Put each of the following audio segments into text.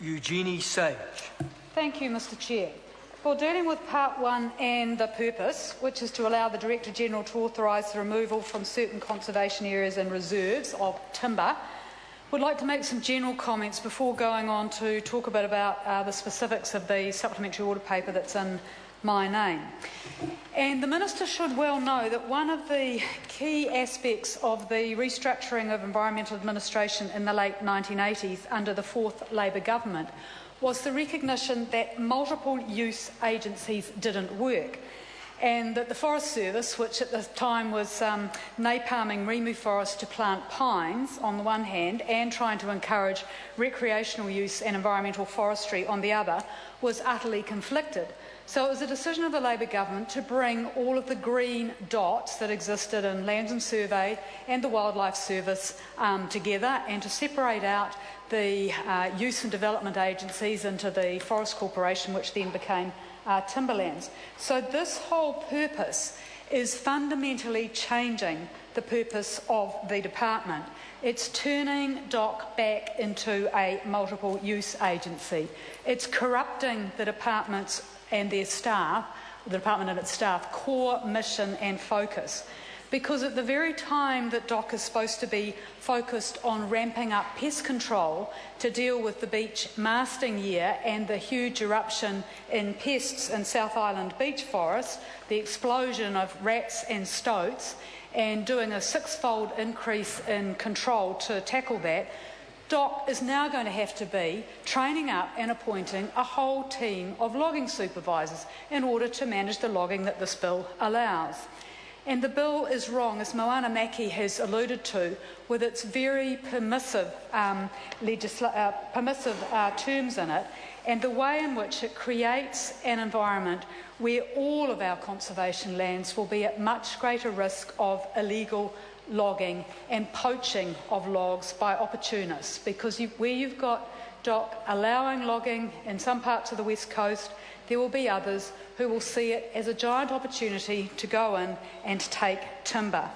Eugenie Sage. Thank you, Mr Chair. For dealing with Part 1 and the purpose, which is to allow the Director-General to authorise the removal from certain conservation areas and reserves of timber, would like to make some general comments before going on to talk a bit about the specifics of the supplementary order paper that's in my name. And the Minister should well know that one of the key aspects of the restructuring of environmental administration in the late 1980s under the fourth Labor government was the recognition that multiple use agencies didn't work, and that the Forest Service, which at the time was napalming Rimu forest to plant pines on the one hand and trying to encourage recreational use and environmental forestry on the other, was utterly conflicted. So it was a decision of the Labor government to bring all of the green dots that existed in Lands and Survey and the Wildlife Service together, and to separate out the use and development agencies into the Forest Corporation, which then became Timberlands. So this whole purpose is fundamentally changing the purpose of the department. It's turning DOC back into a multiple use agency. It's corrupting the department's and their staff, the department and its staff, core mission and focus. Because at the very time that DOC is supposed to be focused on ramping up pest control to deal with the beach masting year and the huge eruption in pests in South Island beech forests, the explosion of rats and stoats, and doing a six-fold increase in control to tackle that, DOC is now going to have to be training up and appointing a whole team of logging supervisors in order to manage the logging that this bill allows. And the bill is wrong, as Moana Maki has alluded to, with its very permissive, terms in it, and the way in which it creates an environment where all of our conservation lands will be at much greater risk of illegal logging and poaching of logs by opportunists, because where you've got DOC allowing logging in some parts of the West Coast, there will be others who will see it as a giant opportunity to go in and take timber.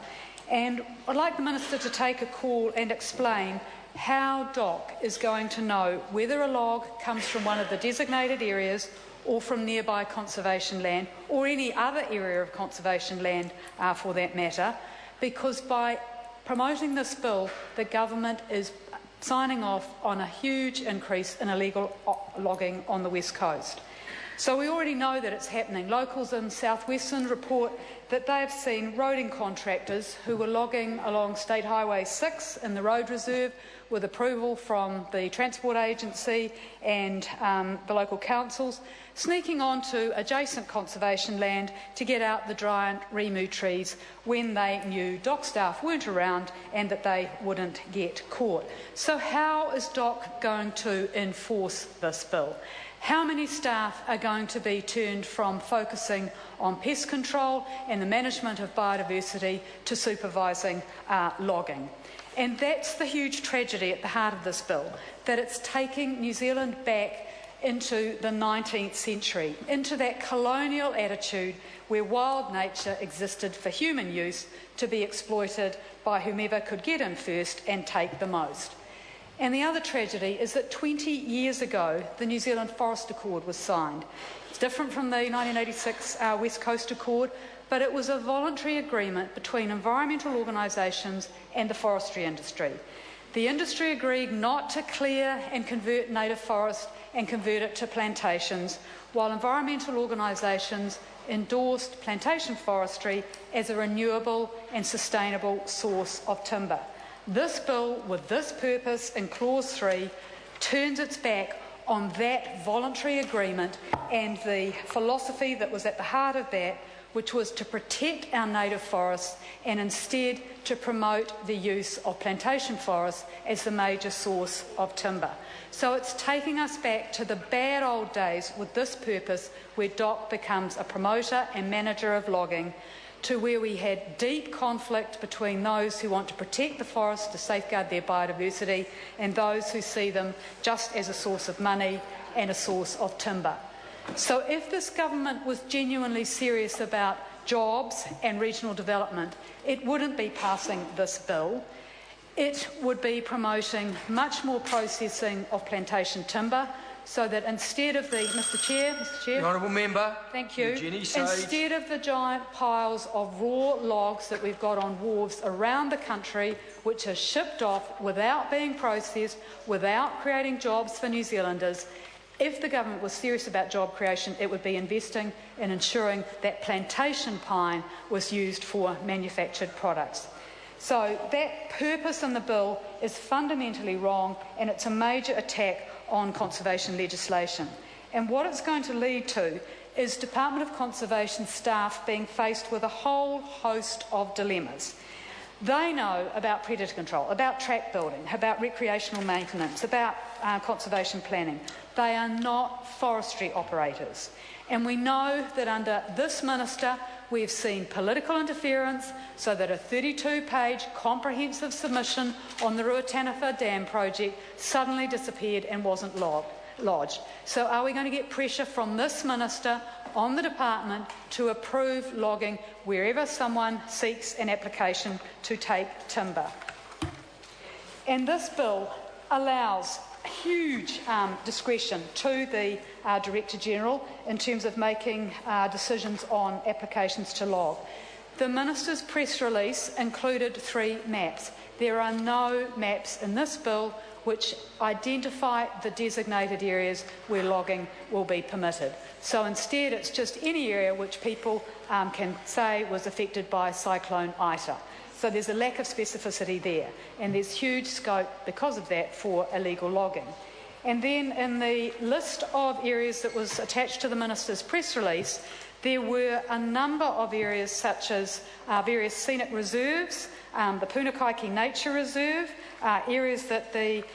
And I'd like the Minister to take a call and explain how DOC is going to know whether a log comes from one of the designated areas or from nearby conservation land, or any other area of conservation land for that matter, because by promoting this bill, the government is signing off on a huge increase in illegal logging on the West Coast. So we already know that it's happening. Locals in South Western report that they have seen roading contractors who were logging along State Highway 6 in the road reserve with approval from the Transport Agency and the local councils, sneaking onto adjacent conservation land to get out the giant Rimu trees when they knew DOC staff weren't around and that they wouldn't get caught. So how is DOC going to enforce this bill? How many staff are going to be turned from focusing on pest control and the management of biodiversity to supervising logging? And that's the huge tragedy at the heart of this bill, that it's taking New Zealand back into the 19th century, into that colonial attitude where wild nature existed for human use to be exploited by whomever could get in first and take the most. And the other tragedy is that 20 years ago, the New Zealand Forest Accord was signed. It's different from the 1986 West Coast Accord, but it was a voluntary agreement between environmental organisations and the forestry industry. The industry agreed not to clear and convert native forest and convert it to plantations, while environmental organisations endorsed plantation forestry as a renewable and sustainable source of timber. This bill, with this purpose in Clause 3, turns its back on that voluntary agreement and the philosophy that was at the heart of that, which was to protect our native forests and instead to promote the use of plantation forests as the major source of timber. So it's taking us back to the bad old days with this purpose, where DOC becomes a promoter and manager of logging, to where we had deep conflict between those who want to protect the forests to safeguard their biodiversity and those who see them just as a source of money and a source of timber. So if this government was genuinely serious about jobs and regional development, it wouldn't be passing this bill. It would be promoting much more processing of plantation timber, so that instead of the Mr. Chair, The Honourable Member. thank you. Jenny Sage. Instead of the giant piles of raw logs that we've got on wharves around the country, which are shipped off without being processed, without creating jobs for New Zealanders, if the government was serious about job creation, it would be investing in ensuring that plantation pine was used for manufactured products. So that purpose in the bill is fundamentally wrong, and it's a major attack on conservation legislation. And what it's going to lead to is Department of Conservation staff being faced with a whole host of dilemmas. They know about predator control, about track building, about recreational maintenance, about conservation planning. They are not forestry operators. And we know that under this minister, we've seen political interference so that a 32-page comprehensive submission on the Ruataniwha Dam project suddenly disappeared and wasn't lodged. So are we going to get pressure from this minister on the department to approve logging wherever someone seeks an application to take timber? And this bill allows huge discretion to the Director-General in terms of making decisions on applications to log. The Minister's press release included 3 maps. There are no maps in this bill which identify the designated areas where logging will be permitted. So instead it's just any area which people can say was affected by Cyclone Ita. So there's a lack of specificity there, and there's huge scope because of that for illegal logging. And then in the list of areas that was attached to the Minister's press release, there were a number of areas such as various scenic reserves, the Punakaiki Nature Reserve, areas that the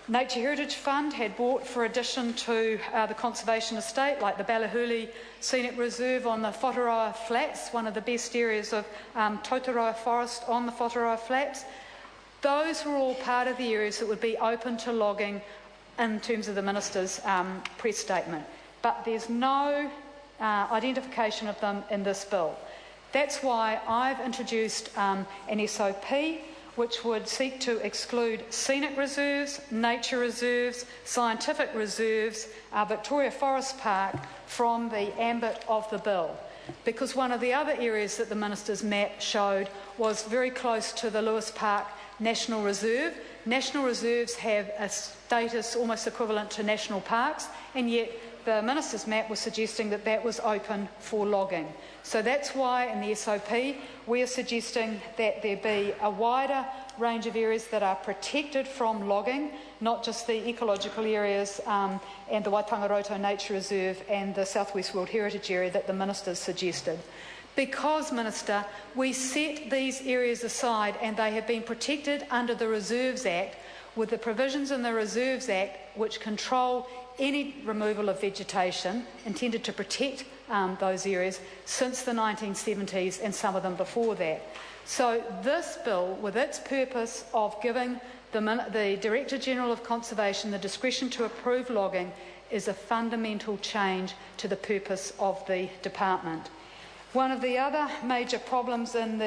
Nature Heritage Fund had bought for addition to the conservation estate, like the Balahuli Scenic Reserve on the Whataroa Flats, one of the best areas of Totoroa Forest on the Whataroa Flats. Those were all part of the areas that would be open to logging in terms of the Minister's press statement. But there's no identification of them in this bill. That's why I've introduced an SOP which would seek to exclude scenic reserves, nature reserves, scientific reserves, Victoria Forest Park from the ambit of the bill. Because one of the other areas that the Minister's map showed was very close to the Lewis Park National Reserve. National reserves have a status almost equivalent to national parks, and yet the Minister's map was suggesting that that was open for logging. So that's why in the SOP we are suggesting that there be a wider range of areas that are protected from logging, not just the ecological areas and the Waitangaroto Nature Reserve and the South West World Heritage Area that the Minister suggested. Because, Minister, we set these areas aside and they have been protected under the Reserves Act with the provisions in the Reserves Act which control any removal of vegetation intended to protect those areas since the 1970s and some of them before that. So this bill, with its purpose of giving the Director-General of Conservation the discretion to approve logging, is a fundamental change to the purpose of the department. One of the other major problems in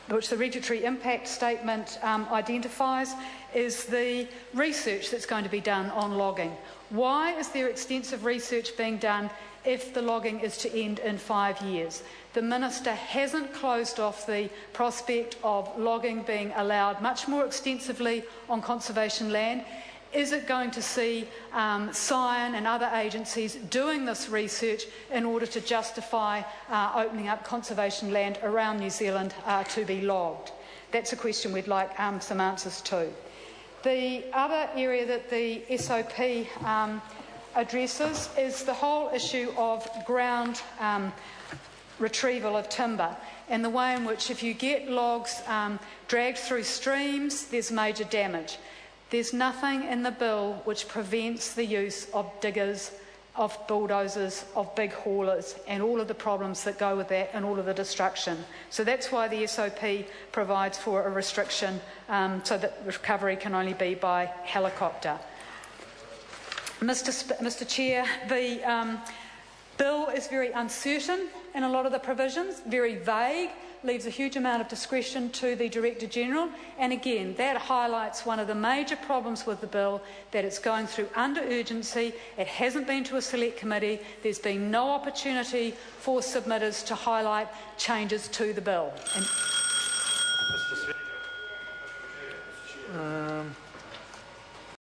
which the regulatory impact statement identifies is the research that's going to be done on logging. Why is there extensive research being done if the logging is to end in 5 years? The Minister hasn't closed off the prospect of logging being allowed much more extensively on conservation land. Is it going to see Scion and other agencies doing this research in order to justify opening up conservation land around New Zealand to be logged? That's a question we'd like some answers to. The other area that the SOP addresses is the whole issue of ground retrieval of timber and the way in which if you get logs dragged through streams, there's major damage. There's nothing in the bill which prevents the use of diggers, of bulldozers, of big haulers, and all of the problems that go with that and all of the destruction. So that's why the SOP provides for a restriction so that recovery can only be by helicopter. Mr. Chair, the bill is very uncertain in a lot of the provisions, very vague. leaves a huge amount of discretion to the Director-General, and again, that highlights one of the major problems with the bill, that it's going through under urgency, it hasn't been to a select committee, there's been no opportunity for submitters to highlight changes to the bill. Mr. Smith.